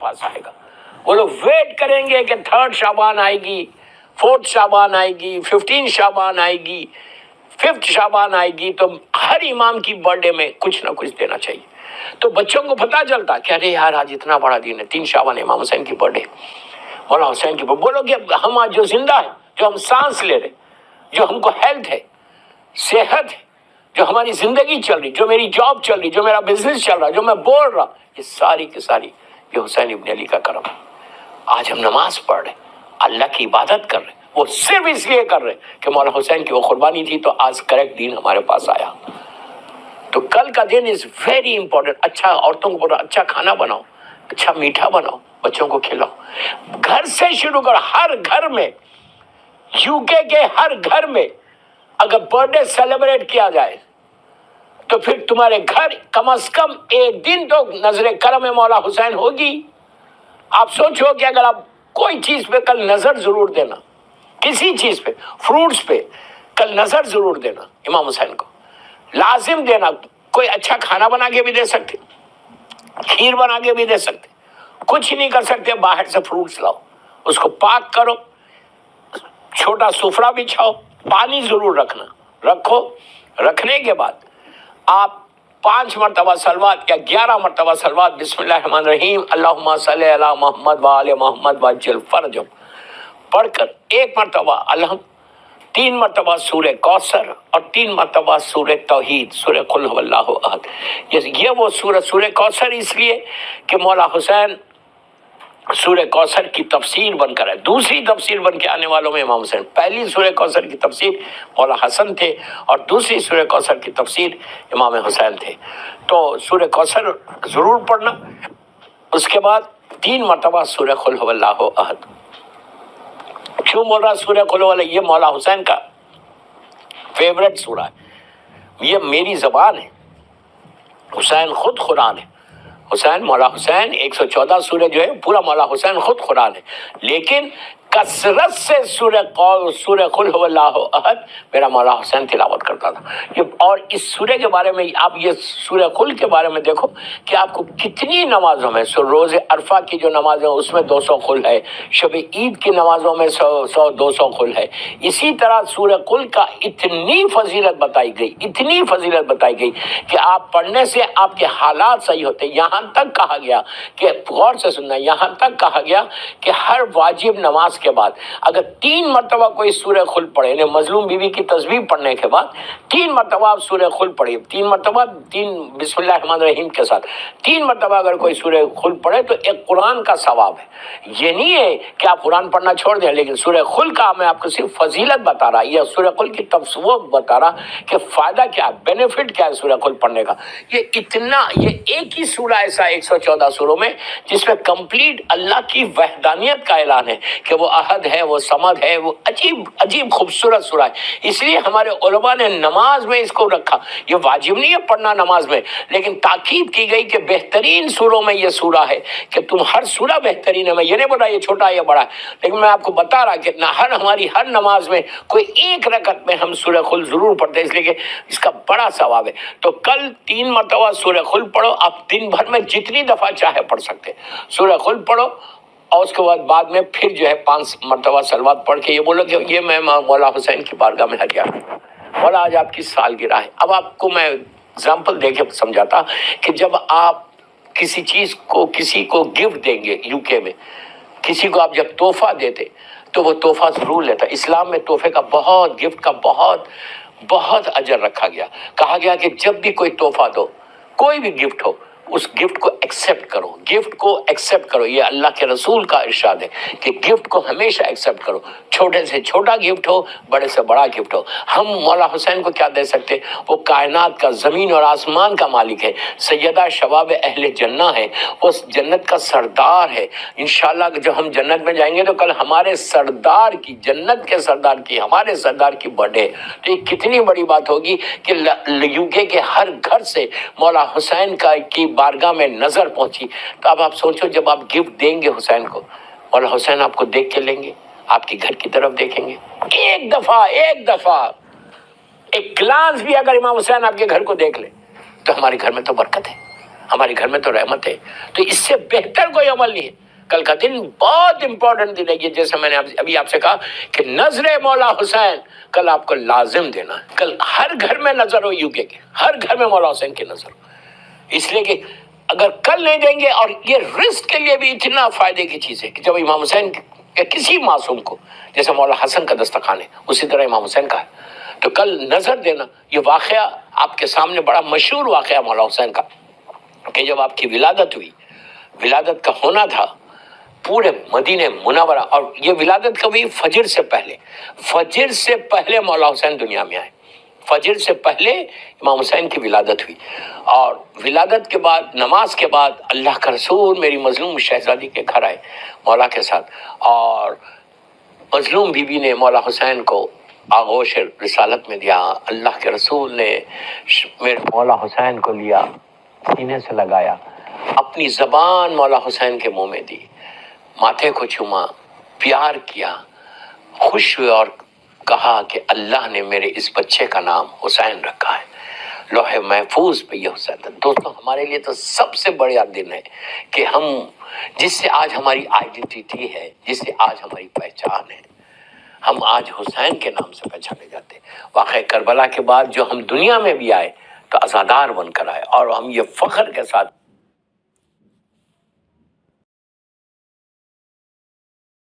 پاس آئے گا. وہ لوگ ویٹ کریں گے کہ 3 شعبان آئے گی, 4 شعبان آئے گی, 15 شعبان آئے گی, 5 شعبان آئے گی, تو ہر امام کی برتھ ڈے میں کچھ نہ کچھ دینا چاہیے. تو بچوں کو پتا چلتا کہ ارے یار آج اتنا بڑا دن ہے, 3 شعبان امام حسین کی برتھ ڈے, مولانا حسین کی. بولو کہ ہم آج جو زندہ ہیں, جو ہم سانس لے رہے, جو ہم کو ہیلتھ ہے, صحت ہے, جو ہماری زندگی چل رہی, جو میری جاب چل رہی, جو میرا بزنس چل رہا, جو میں بول رہا, یہ ساری کی ساری یہ حسین ابن علی کا کرم. آج ہم نماز پڑھ رہے, اللہ کی عبادت کر رہے, وہ صرف اس لیے کر رہے کہ مولانا حسین کی وہ قربانی تھی, تو آج کریکٹ دین ہمارے پاس آیا. تو کل کا دن از ویری امپورٹنٹ. اچھا عورتوں کو بولو اچھا کھانا بناؤ, اچھا میٹھا بناؤ, بچوں کو کھلاؤ. گھر سے شروع کرو. ہر گھر میں, UK کے ہر گھر میں اگر برتھ ڈے سیلیبریٹ کیا جائے تو پھر تمہارے گھر کم از کم ایک دن تو نظر کرم مولا حسین ہوگی. آپ سوچو کہ اگر آپ کوئی چیز پہ کل نظر ضرور دینا, کسی چیز پہ, فروٹس پہ کل نظر ضرور دینا, امام حسین کو لازم دینا. کوئی اچھا کھانا بنا کے بھی دے سکتے, کھیر بنا کے بھی دے سکتے, کچھ نہیں کر سکتے باہر سے فروٹس لاؤ, اس کو پاک کرو, چھوٹا سفرہ بچھاؤ, پانی ضرور رکھنا, رکھو. رکھنے کے بعد آپ 5 مرتبہ صلوات یا 11 مرتبہ صلوات بسم اللہ الرحمن الرحیم اللہم صلی علی محمد وآل محمد وعجل فرجہم پڑھ کر 1 مرتبہ 3 مرتبہ سورہ کوثر اور 3 مرتبہ سورہ توحید, سورہ قل هو اللہ احد. یہ وہ سورہ کوثر اس لیے کہ مولا حسین سورہ کوثر کی تفسیر بن کر ہے. دوسری تفسیر بن کے آنے والوں میں امام حسین. پہلی سورہ کوثر کی تفسیر مولا حسن تھے اور دوسری سورہ کوثر کی تفسیر امام حسین تھے. تو سورہ کوثر ضرور پڑھنا. اس کے بعد 3 مرتبہ سورہ قل هو اللہ احد. کیوں بول رہا سورہ قل هو اللہ؟ یہ مولا حسین کا فیوریٹ سورہ ہے, یہ میری زبان ہے. حسین خود قرآن ہے. حسین مولا حسین 114 سورہ جو ہے پورا مولا حسین خود قرآن ہے, لیکن کثرت سے سورہ قل هو اللہ احد میرا مولا حسین تلاوت کرتا تھا. اور اس سورہ کے بارے میں آپ یہ سورہ قل کے بارے میں دیکھو کہ آپ کو کتنی نمازوں میں, روز عرفہ کی جو نماز ہے اس میں 200 قل ہے, شب عید کی نمازوں میں 200 قل ہے. اسی طرح سورہ قل کا اتنی فضیلت بتائی گئی, اتنی فضیلت بتائی گئی کہ آپ پڑھنے سے آپ کے حالات صحیح ہوتے. یہاں تک کہا گیا کہ غور سے سننا, یہاں تک کہا گیا کہ ہر واجب نماز کے بعد اگر 3 مرتبہ کوئی سورہ قل پڑھے, یعنی مظلوم بیوی کی تسبیح پڑھنے کے بعد 3 مرتبہ آپ سورہ قل پڑھیے, 3 مرتبہ 3 بسم اللہ الرحمن الرحیم کے ساتھ 3 مرتبہ اگر کوئی سورہ قل پڑھے تو ایک قرآن کا ثواب ہے. یہ نہیں ہے کہ آپ قرآن پڑھنا چھوڑ دیں, لیکن سورہ قل کا میں آپ کو صرف فضیلت بتا رہا, یہ سورہ قل کی تفسیر بتا رہا کہ فائدہ کیا ہے, بینیفٹ کیا ہے سورہ قل پڑھنے کا. یہ ایک ہی سورہ ایسا 114 سوروں میں جس میں کمپلیٹ اللہ کی وحدانیت کا اعلان ہے کہ وہ احد ہے, وہ صمد ہے. وہ عجیب خوبصورت سورہ ہے. اس لیے ہمارے علماء نے نماز میں اس کو رکھا. یہ واجب نہیں ہے پڑھنا نماز میں, لیکن تاکید کی گئی کہ بہترین سوروں میں یہ سورہ ہے, کہ تم ہر سورہ بہترین ہے. میں یہ نہیں بولا یہ چھوٹا ہے یا بڑا ہے, لیکن میں آپ کو بتا رہا کہ ہماری ہر نماز میں کوئی ایک رکعت میں ہم سورہ قل ضرور پڑھتے ہیں, اس لیے کہ اس کا بڑا ثواب ہے. تو کل 3 مرتبہ سورہ قل پڑھو. آپ دن بھر میں جتنی دفعہ چاہے پڑھ سکتے سورہ قل پڑھو, اور اس کے بعد میں پھر جو ہے 5 مرتبہ صلوات پڑھ کے یہ بولو کہ یہ میں مولا حسین کی بارگاہ میں ہدیہ کرتا ہوں. مولا آج آپ کی سالگرہ ہے. اب آپ کو میں اگزامپل دے کے سمجھاتا کہ جب آپ کسی چیز کو کسی کو گفٹ دیں گے, UK میں کسی کو آپ جب تحفہ دیتے تو وہ تحفہ ضرور لیتا. اسلام میں تحفے کا بہت, گفٹ کا بہت اجر رکھا گیا. کہا گیا کہ جب بھی کوئی تحفہ دو, کوئی بھی گفٹ ہو, اس گفٹ کو ایکسیپٹ کرو. گفٹ کو ایکسیپٹ کرو, یہ اللہ کے رسول کا ارشاد ہے کہ گفٹ کو ہمیشہ ایکسیپٹ کرو. چھوٹے سے چھوٹا گفٹ ہو, بڑے سے بڑا گفٹ ہو. ہم مولا حسین کو کیا دے سکتے؟ وہ کائنات کا, زمین اور آسمان کا مالک ہے, سیدہ شباب اہل جنہ ہے, وہ جنت کا سردار ہے. انشاءاللہ جب ہم جنت میں جائیں گے تو کل ہمارے سردار کی, جنت کے سردار کی, ہمارے سردار کی برتھ ڈے. تو یہ کتنی بڑی بات ہوگی کہ UK کے ہر گھر سے مولا حسین کی بارگاہ میں نظر پہنچی. تو اب آپ سوچو جب آپ گفٹ دیں گے حسین کو, مولا حسین آپ کو دیکھ کے لیں گے, آپ کے گھر کی طرف دیکھیں گے. ایک دفعہ ایک گلانس بھی اگر امام حسین آپ کے گھر کو دیکھ لے تو ہمارے گھر میں تو برکت ہے, ہمارے گھر میں تو رحمت ہے. تو اس سے بہتر کوئی عمل نہیں ہے. کل کا دن بہت امپورٹنٹ دن ہے. یہ جیسے میں نے ابھی آپ سے کہا کہ نظر مولا حسین کل آپ کو لازم دینا ہے. کل ہر گھر میں نظر ہو, یو کے ہر گھر میں مولا حسین کی نظر ہو. اس لیے کہ اگر کل نہیں دیں گے, اور یہ رزق کے لیے بھی اتنا فائدے کی چیز ہے کہ جب امام حسین یا کسی معصوم کو, جیسے مولا حسن کا دسترخوان ہے اسی طرح امام حسین کا ہے, تو کل نظر دینا. یہ واقعہ آپ کے سامنے بڑا مشہور واقعہ مولا حسین کا, کہ جب آپ کی ولادت ہوئی, ولادت کا ہونا تھا پورے مدینہ منورہ, اور یہ ولادت کبھی فجر سے پہلے مولا حسین دنیا میں آئے. فجر سے پہلے امام حسین کی ولادت ہوئی, اور ولادت کے بعد, نماز کے بعد, اللہ کا رسول میری مظلوم شہزادی کے گھر آئے مولا کے ساتھ, اور مظلوم بی بی نے مولا حسین کو آغوش رسالت میں دیا. اللہ کے رسول نے میرے مولا حسین کو لیا, سینے سے لگایا, اپنی زبان مولا حسین کے منہ میں دی, ماتھے کو چوما, پیار کیا, خوش ہوئے, اور کہا کہ اللہ نے میرے اس بچے کا نام حسین رکھا ہے. لوح محفوظ پہ یہ حسین تھا. دوستوں, ہمارے لیے تو سب سے بڑا دن ہے کہ ہم, جس سے آج ہماری آئیڈینٹی ہے, جس سے آج ہماری پہچان ہے, ہم آج حسین کے نام سے پہچانے جاتے ہیں. واقعہ کربلا کے بعد جو ہم دنیا میں بھی آئے تو عزادار بن کر آئے, اور ہم یہ فخر کے ساتھ